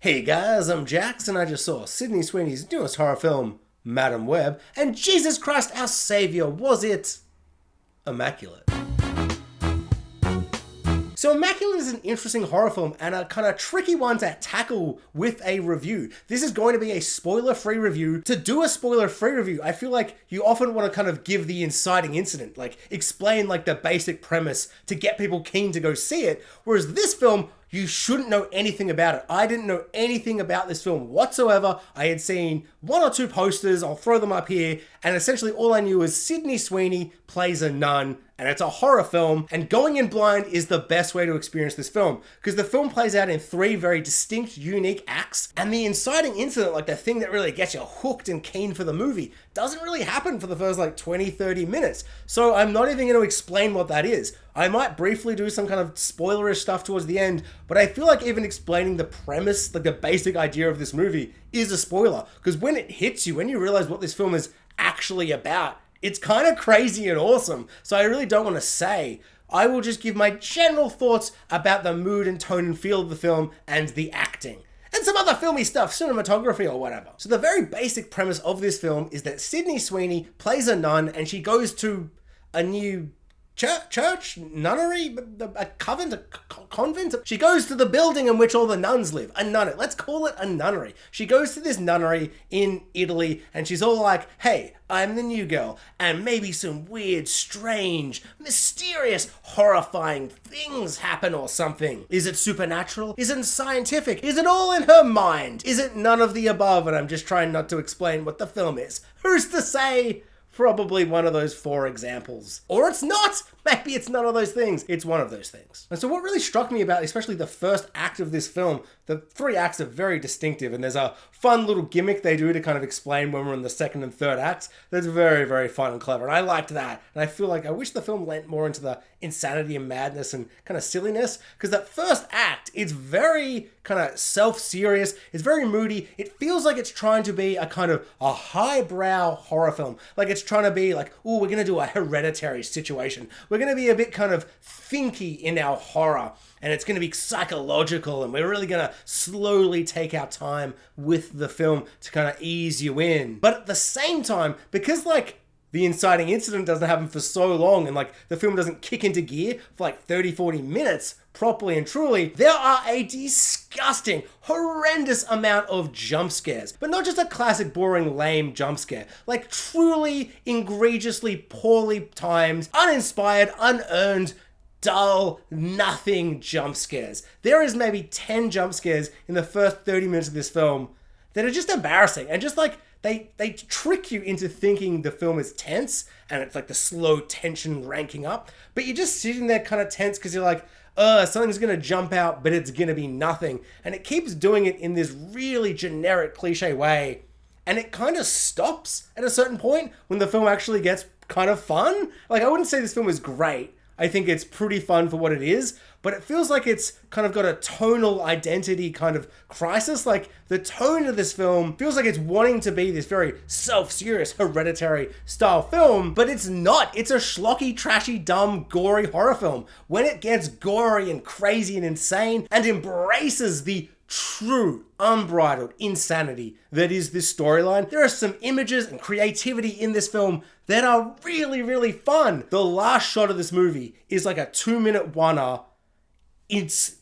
Hey guys, I'm Jax, and I just saw Sydney Sweeney's newest horror film, Madam Web, and Jesus Christ, our saviour, was it immaculate? So Immaculate is an interesting horror film and a kind of tricky one to tackle with a review. This is going to be a spoiler-free review. To do a spoiler-free review, I feel like you often want to kind of give the inciting incident, like explain like the basic premise to get people keen to go see it. Whereas this film, you shouldn't know anything about it. I didn't know anything about this film whatsoever. I had seen one or two posters, I'll throw them up here, and essentially all I knew was Sydney Sweeney plays a nun, and it's a horror film, and going in blind is the best way to experience this film, because the film plays out in three very distinct, unique acts, and the inciting incident, like the thing that really gets you hooked and keen for the movie, doesn't really happen for the first like 20-30 minutes. So I'm not even going to explain what that is. I might briefly do some kind of spoilerish stuff towards the end, but I feel like even explaining the premise, like the basic idea of this movie, is a spoiler, because when it hits you, when you realize what this film is actually about, it's kind of crazy and awesome. So I really don't want to say. I will just give my general thoughts about the mood and tone and feel of the film and the acting. And some other filmy stuff, cinematography or whatever. So the very basic premise of this film is that Sydney Sweeney plays a nun and she goes to a new church, nunnery, a convent. She goes to the building in which all the nuns live. A nunnery. Let's call it a nunnery. She goes to this nunnery in Italy and she's all like, hey, I'm the new girl, and maybe some weird, strange, mysterious, horrifying things happen or something. Is it supernatural? Is it scientific? Is it all in her mind? Is it none of the above? And I'm just trying not to explain what the film is. Who's to say? Probably one of those four examples. Or it's not! Maybe it's none of those things. It's one of those things. And so what really struck me about, especially the first act of this film, the three acts are very distinctive, and there's a fun little gimmick they do to kind of explain when we're in the second and third acts that's very, very fun and clever, and I liked that. And I feel like I wish the film went more into the insanity and madness and kind of silliness, because that first act is very kind of self-serious, it's very moody, it feels like it's trying to be a kind of a highbrow horror film, like it's trying to be like, oh, we're gonna do a Hereditary situation, we're gonna be a bit kind of thinky in our horror, and it's going to be psychological, and we're really going to slowly take our time with the film to kind of ease you in. But at the same time, because like the inciting incident doesn't happen for so long, and like the film doesn't kick into gear for like 30-40 minutes properly and truly, there are a disgusting, horrendous amount of jump scares. But not just a classic, boring, lame jump scare. Like truly, egregiously, poorly timed, uninspired, unearned, dull, nothing jump scares. There is maybe 10 jump scares in the first 30 minutes of this film that are just embarrassing, and just like they trick you into thinking the film is tense and it's like the slow tension ranking up, but you're just sitting there kind of tense because you're like, something's gonna jump out, but it's gonna be nothing. And it keeps doing it in this really generic cliche way, and it kind of stops at a certain point when the film actually gets kind of fun. Like, I wouldn't say this film is great. I think it's pretty fun for what it is, but it feels like it's kind of got a tonal identity kind of crisis. Like, the tone of this film feels like it's wanting to be this very self-serious, Hereditary style film, but it's not. It's a schlocky, trashy, dumb, gory horror film. When it gets gory and crazy and insane and embraces the true, unbridled insanity that is this storyline, there are some images and creativity in this film that are really, really fun. The last shot of this movie is like a 2-minute one-er. It's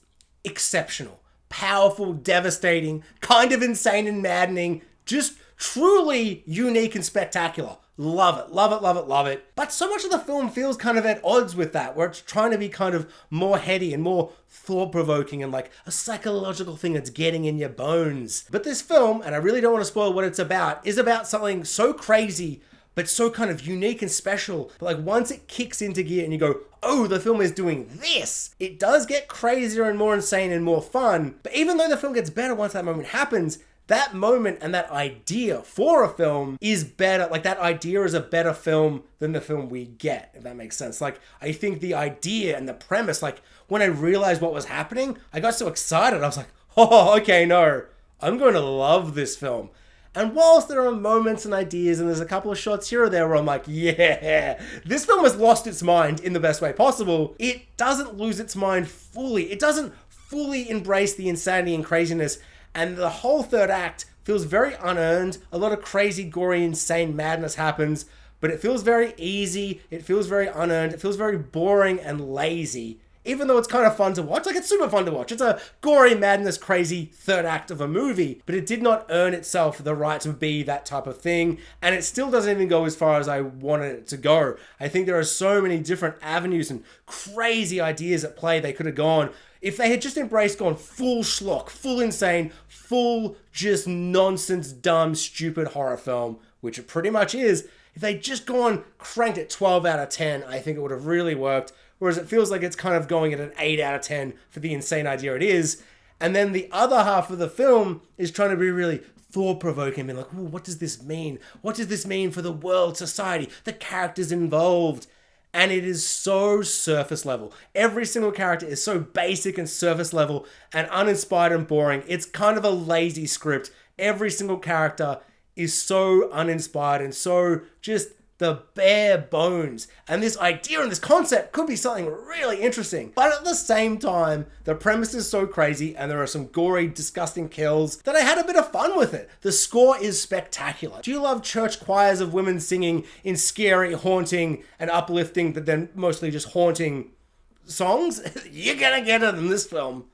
exceptional, powerful, devastating, kind of insane and maddening, just truly unique and spectacular. Love it, love it, love it, love it. But so much of the film feels kind of at odds with that, where it's trying to be kind of more heady and more thought-provoking and like a psychological thing that's getting in your bones. But this film, and I really don't want to spoil what it's about, is about something so crazy, but so kind of unique and special. But like once it kicks into gear and you go, oh, the film is doing this, it does get crazier and more insane and more fun. But even though the film gets better once that moment happens, that moment and that idea for a film is better. Like, that idea is a better film than the film we get, if that makes sense. Like, I think the idea and the premise, like, when I realized what was happening, I got so excited. I was like, oh, okay, no, I'm going to love this film. And whilst there are moments and ideas, and there's a couple of shots here or there where I'm like, yeah, this film has lost its mind in the best way possible, it doesn't lose its mind fully. It doesn't fully embrace the insanity and craziness And the whole third act feels very unearned. A lot of crazy, gory, insane madness happens, but it feels very easy. It feels very unearned. It feels very boring and lazy. Even though it's kind of fun to watch, like it's super fun to watch. It's a gory, madness, crazy third act of a movie, but it did not earn itself the right to be that type of thing, and it still doesn't even go as far as I wanted it to go. I think there are so many different avenues and crazy ideas at play they could have gone. If they had just gone full schlock, full insane, full just nonsense, dumb, stupid horror film, which it pretty much is, if they'd just cranked it 12 out of 10, I think it would have really worked. Whereas it feels like it's kind of going at an 8 out of 10 for the insane idea it is. And then the other half of the film is trying to be really thought-provoking and like, ooh, what does this mean? What does this mean for the world, society, the characters involved? And it is so surface level. Every single character is so basic and surface level and uninspired and boring. It's kind of a lazy script. Every single character is so uninspired and so just the bare bones. And this idea and this concept could be something really interesting. But at the same time, the premise is so crazy and there are some gory, disgusting kills that I had a bit of fun with it. The score is spectacular. Do you love church choirs of women singing in scary, haunting, and uplifting, but then mostly just haunting songs? You're gonna get it in this film.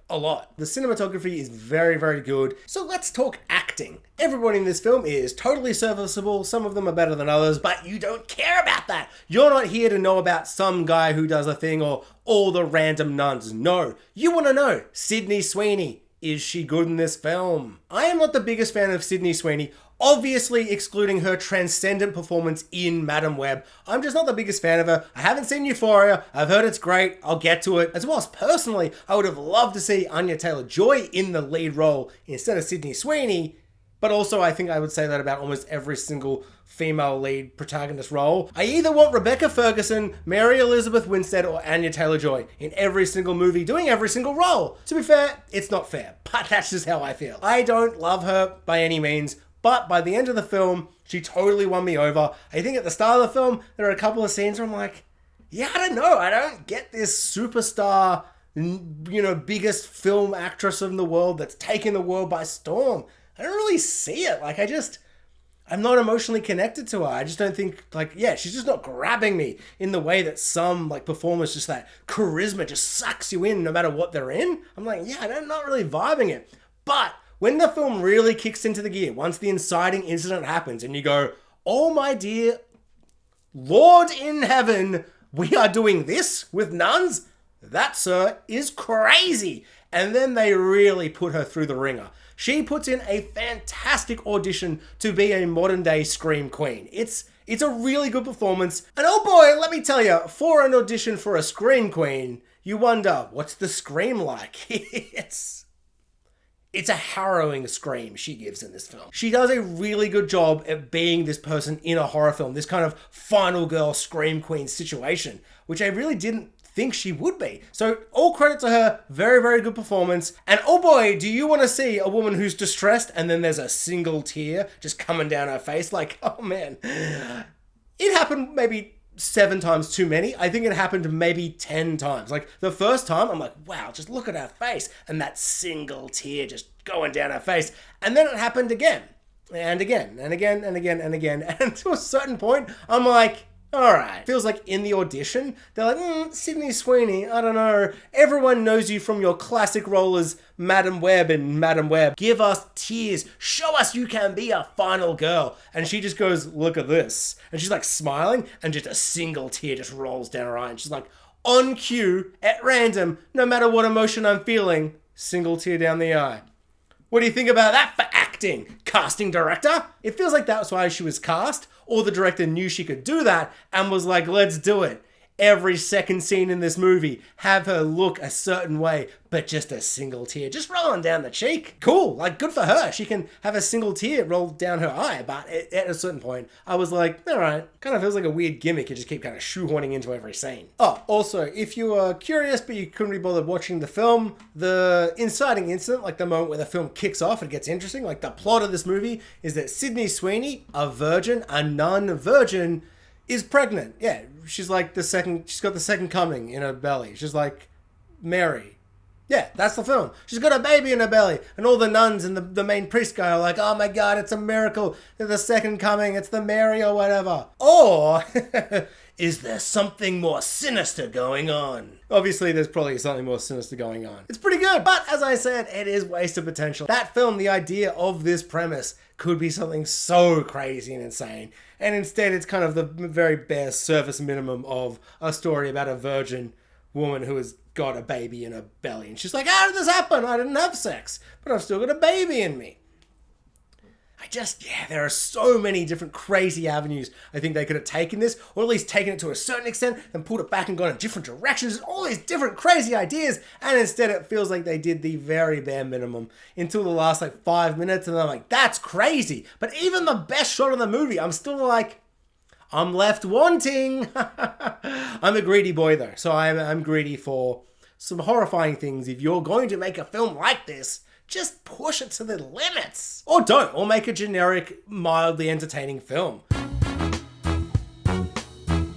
A lot. The cinematography is very, very good. So let's talk acting. Everybody in this film is totally serviceable. Some of them are better than others, but you don't care about that. You're not here to know about some guy who does a thing or all the random nuns. No, you want to know Sydney Sweeney. Is she good in this film? I am not the biggest fan of Sydney Sweeney, obviously excluding her transcendent performance in Madam Web. I'm just not the biggest fan of her. I haven't seen Euphoria. I've heard it's great. I'll get to it. As well as personally, I would have loved to see Anya Taylor-Joy in the lead role instead of Sydney Sweeney. But also, I think I would say that about almost every single female lead protagonist role. I either want Rebecca Ferguson, Mary Elizabeth Winstead, or Anya Taylor-Joy in every single movie, doing every single role. To be fair, it's not fair, but that's just how I feel. I don't love her by any means, but by the end of the film, she totally won me over. I think at the start of the film, there are a couple of scenes where I'm like, yeah, I don't know. I don't get this superstar, biggest film actress in the world that's taking the world by storm. I don't really see it. I'm not emotionally connected to her. I just don't think, she's just not grabbing me in the way that some, performers, just that charisma just sucks you in no matter what they're in. I'm like, yeah, I'm not really vibing it. But when the film really kicks into the gear, once the inciting incident happens and you go, oh my dear Lord in heaven, we are doing this with nuns? That, sir, is crazy. And then they really put her through the ringer. She puts in a fantastic audition to be a modern day Scream Queen. It's a really good performance. And oh boy, let me tell you, for an audition for a Scream Queen, you wonder, what's the scream like? It's a harrowing scream she gives in this film. She does a really good job at being this person in a horror film, this kind of final girl Scream Queen situation, which I really didn't think she would be. So all credit to her, very, very good performance. And oh boy, do you want to see a woman who's distressed and then there's a single tear just coming down her face? Oh man. It happened maybe 7 times too many. I think it happened maybe 10 times. The first time, I'm like, wow, just look at her face. And that single tear just going down her face. And then it happened again. And again, and again, and again, and again. And to a certain point, I'm like, all right. Feels like in the audition, they're like, Sydney Sweeney, I don't know. Everyone knows you from your classic role as Madam Web in Madam Web. Give us tears. Show us you can be a final girl. And she just goes, look at this. And she's smiling and just a single tear just rolls down her eye. And she's on cue, at random, no matter what emotion I'm feeling, single tear down the eye. What do you think about that for acting? Casting director? It feels like that's why she was cast, or the director knew she could do that and was like, let's do it. Every second scene in this movie, have her look a certain way, but just a single tear just rolling down the cheek. Cool, good for her. She can have a single tear roll down her eye, but at a certain point, I was like, all right, kind of feels like a weird gimmick you just keep kind of shoehorning into every scene. Oh, also, if you are curious but you couldn't be bothered watching the film, the inciting incident, the moment where the film kicks off and it gets interesting, the plot of this movie is that Sydney Sweeney, a virgin, a non-virgin, is pregnant. Yeah, she's she's got the second coming in her belly. She's like Mary, Yeah, that's the film. She's got a baby in her belly, and all the nuns and the main priest guy are like, oh my god, it's a miracle. They're the second coming, it's the Mary or whatever. Or, is there something more sinister going on? Obviously, there's probably something more sinister going on. It's pretty good, but as I said, it is wasted potential. That film, the idea of this premise, could be something so crazy and insane. And instead, it's kind of the very bare surface minimum of a story about a virgin woman who has got a baby in her belly. And she's like, how did this happen? I didn't have sex, but I've still got a baby in me. There are so many different crazy avenues I think they could have taken this, or at least taken it to a certain extent, and pulled it back and gone in different directions, all these different crazy ideas, and instead it feels like they did the very bare minimum until the last 5 minutes, and I'm like, that's crazy. But even the best shot of the movie, I'm still like, I'm left wanting. I'm a greedy boy though, so I'm greedy for some horrifying things. If you're going to make a film like this, just push it to the limits. Or don't, or make a generic, mildly entertaining film.